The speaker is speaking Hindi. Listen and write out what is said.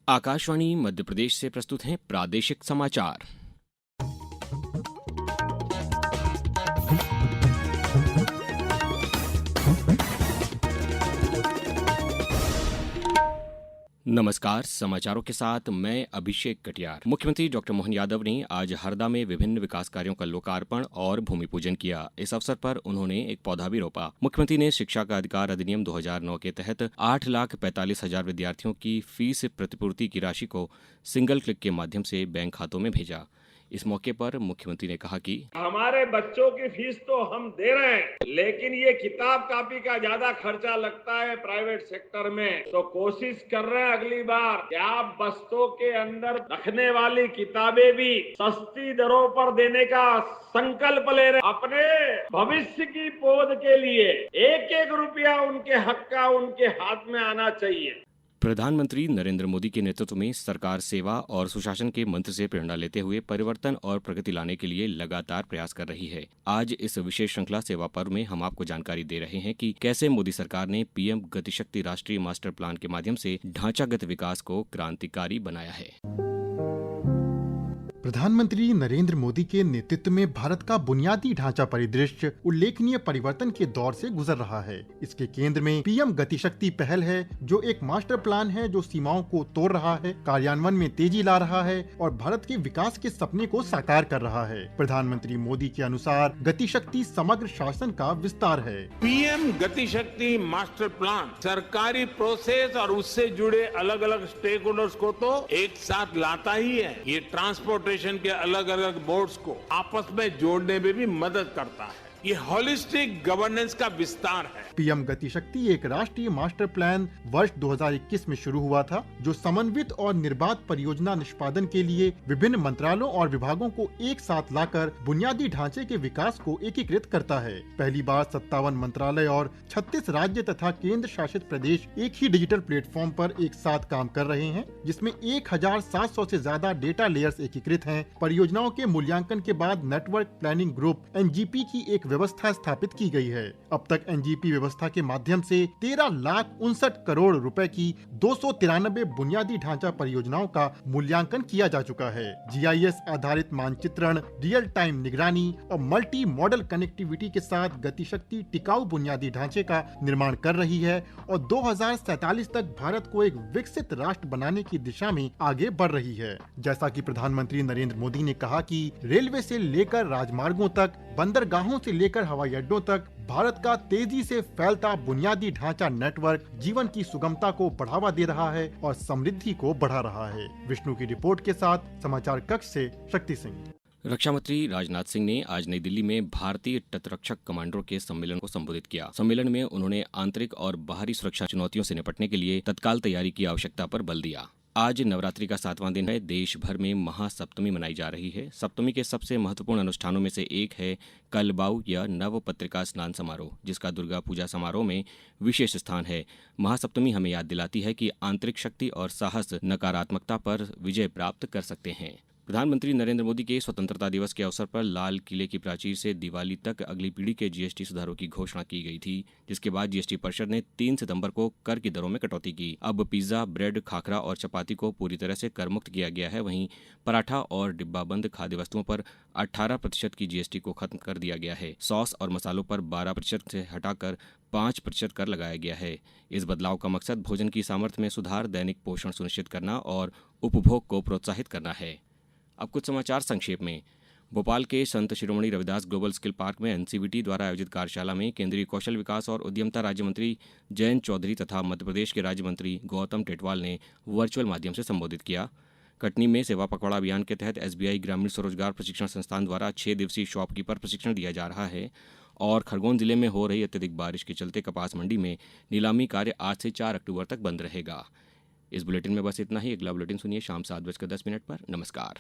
आकाशवाणी मध्य प्रदेश से प्रस्तुत हैं प्रादेशिक समाचार। नमस्कार, समाचारों के साथ मैं अभिषेक कटियार। मुख्यमंत्री डॉक्टर मोहन यादव ने आज हरदा में विभिन्न विकास कार्यों का लोकार्पण और भूमि पूजन किया। इस अवसर पर उन्होंने एक पौधा भी रोपा। मुख्यमंत्री ने शिक्षा का अधिकार अधिनियम 2009 के तहत 8,45,000 विद्यार्थियों की फीस प्रतिपूर्ति की राशि को सिंगल क्लिक के माध्यम से बैंक खातों में भेजा। इस मौके पर मुख्यमंत्री ने कहा कि हमारे बच्चों की फीस तो हम दे रहे हैं, लेकिन ये किताब कापी का ज्यादा खर्चा लगता है प्राइवेट सेक्टर में, तो कोशिश कर रहे हैं अगली बार कि आप बस्तों के अंदर रखने वाली किताबें भी सस्ती दरों पर देने का संकल्प ले रहे। अपने भविष्य की पौध के लिए एक एक रुपया उनके हक का उनके हाथ में आना चाहिए। प्रधानमंत्री नरेंद्र मोदी के नेतृत्व में सरकार सेवा और सुशासन के मंत्र से प्रेरणा लेते हुए परिवर्तन और प्रगति लाने के लिए लगातार प्रयास कर रही है। आज इस विशेष श्रृंखला सेवा पर्व में हम आपको जानकारी दे रहे हैं कि कैसे मोदी सरकार ने पीएम गतिशक्ति राष्ट्रीय मास्टर प्लान के माध्यम से ढांचागत विकास को क्रांतिकारी बनाया है। प्रधानमंत्री नरेंद्र मोदी के नेतृत्व में भारत का बुनियादी ढांचा परिदृश्य उल्लेखनीय परिवर्तन के दौर से गुजर रहा है। इसके केंद्र में पीएम गतिशक्ति पहल है, जो एक मास्टर प्लान है जो सीमाओं को तोड़ रहा है, कार्यान्वयन में तेजी ला रहा है और भारत के विकास के सपने को साकार कर रहा है। प्रधानमंत्री मोदी के अनुसार गतिशक्ति समग्र शासन का विस्तार है। पीएम गतिशक्ति मास्टर प्लान सरकारी प्रोसेस और उससे जुड़े अलग अलग स्टेक होल्डर्स को तो एक साथ लाता ही है। ये ट्रांसपोर्टेशन के अलग अलग बोर्ड्स को आपस में जोड़ने में भी मदद करता है। ये होलिस्टिक गवर्नेंस का विस्तार है। पीएम गतिशक्ति एक राष्ट्रीय मास्टर प्लान वर्ष 2021 में शुरू हुआ था, जो समन्वित और निर्बाध परियोजना निष्पादन के लिए विभिन्न मंत्रालयों और विभागों को एक साथ लाकर बुनियादी ढांचे के विकास को एकीकृत करता है। पहली बार 57 मंत्रालय और 36 राज्य तथा केंद्र शासित प्रदेश एक ही डिजिटल प्लेटफॉर्म पर एक साथ काम कर रहे हैं, जिसमें 1700 से ज्यादा डेटा लेयर्स एकीकृत हैं। परियोजनाओं के मूल्यांकन के बाद नेटवर्क प्लानिंग ग्रुप एनजीपी की एक व्यवस्था स्थापित की गई है। अब तक एनजीपी व्यवस्था के माध्यम से 13,59 करोड़ रुपए की 293 बुनियादी ढांचा परियोजनाओं का मूल्यांकन किया जा चुका है। जीआईएस आधारित मानचित्रण, रियल टाइम निगरानी और मल्टी मॉडल कनेक्टिविटी के साथ गतिशक्ति टिकाऊ बुनियादी ढांचे का निर्माण कर रही है और 2047 तक भारत को एक विकसित राष्ट्र बनाने की दिशा में आगे बढ़ रही है। जैसा कि प्रधानमंत्री नरेंद्र मोदी ने कहा कि रेलवे से लेकर राजमार्गों तक, बंदरगाहों से लेकर हवाई अड्डों तक भारत का तेजी से फैलता बुनियादी ढांचा नेटवर्क जीवन की सुगमता को बढ़ावा दे रहा है और समृद्धि को बढ़ा रहा है। विष्णु की रिपोर्ट के साथ समाचार कक्ष से शक्ति सिंह। रक्षा मंत्री राजनाथ सिंह ने आज नई दिल्ली में भारतीय तटरक्षक कमांडरों के सम्मेलन को संबोधित किया। सम्मेलन में उन्होंने आंतरिक और बाहरी सुरक्षा चुनौतियों से निपटने के लिए तत्काल तैयारी की आवश्यकता पर बल दिया। आज नवरात्रि का 7वां दिन है। देश भर में महासप्तमी मनाई जा रही है। सप्तमी के सबसे महत्वपूर्ण अनुष्ठानों में से एक है कलबाऊ या नव पत्रिका स्नान समारोह, जिसका दुर्गा पूजा समारोह में विशेष स्थान है। महासप्तमी हमें याद दिलाती है कि आंतरिक शक्ति और साहस नकारात्मकता पर विजय प्राप्त कर सकते हैं। प्रधानमंत्री नरेंद्र मोदी के स्वतंत्रता दिवस के अवसर पर लाल किले की प्राचीर से दिवाली तक अगली पीढ़ी के जीएसटी सुधारों की घोषणा की गई थी, जिसके बाद जीएसटी परिषद ने 3 सितंबर को कर की दरों में कटौती की। अब पिज्जा, ब्रेड, खाखरा और चपाती को पूरी तरह से कर मुक्त किया गया है। वहीं पराठा और डिब्बाबंद खाद्य वस्तुओं पर 18% की जीएसटी को खत्म कर दिया गया है। सॉस और मसालों पर 12% से हटाकर 5% कर लगाया गया है। इस बदलाव का मकसद भोजन की सामर्थ्य में सुधार, दैनिक पोषण सुनिश्चित करना और उपभोग को प्रोत्साहित करना है। अब कुछ समाचार संक्षेप में। भोपाल के Sant Shiromani Ravidas global skill park में एनसीवीटी द्वारा आयोजित कार्यशाला में केंद्रीय कौशल विकास और उद्यमिता राज्य मंत्री जयंत चौधरी तथा मध्य प्रदेश के राज्य मंत्री गौतम टेटवाल ने वर्चुअल माध्यम से संबोधित किया। कटनी में सेवा पखवाड़ा अभियान के तहत एसबीआई ग्रामीण स्वरोजगार प्रशिक्षण संस्थान द्वारा 6 दिवसीय शॉपकीपर प्रशिक्षण दिया जा रहा है। और खरगोन जिले में हो रही अत्यधिक बारिश के चलते कपास मंडी में नीलामी कार्य आज से 4 अक्टूबर तक बंद रहेगा। इस बुलेटिन में बस इतना ही। अगला बुलेटिन सुनिए शाम 7:10 पर। नमस्कार।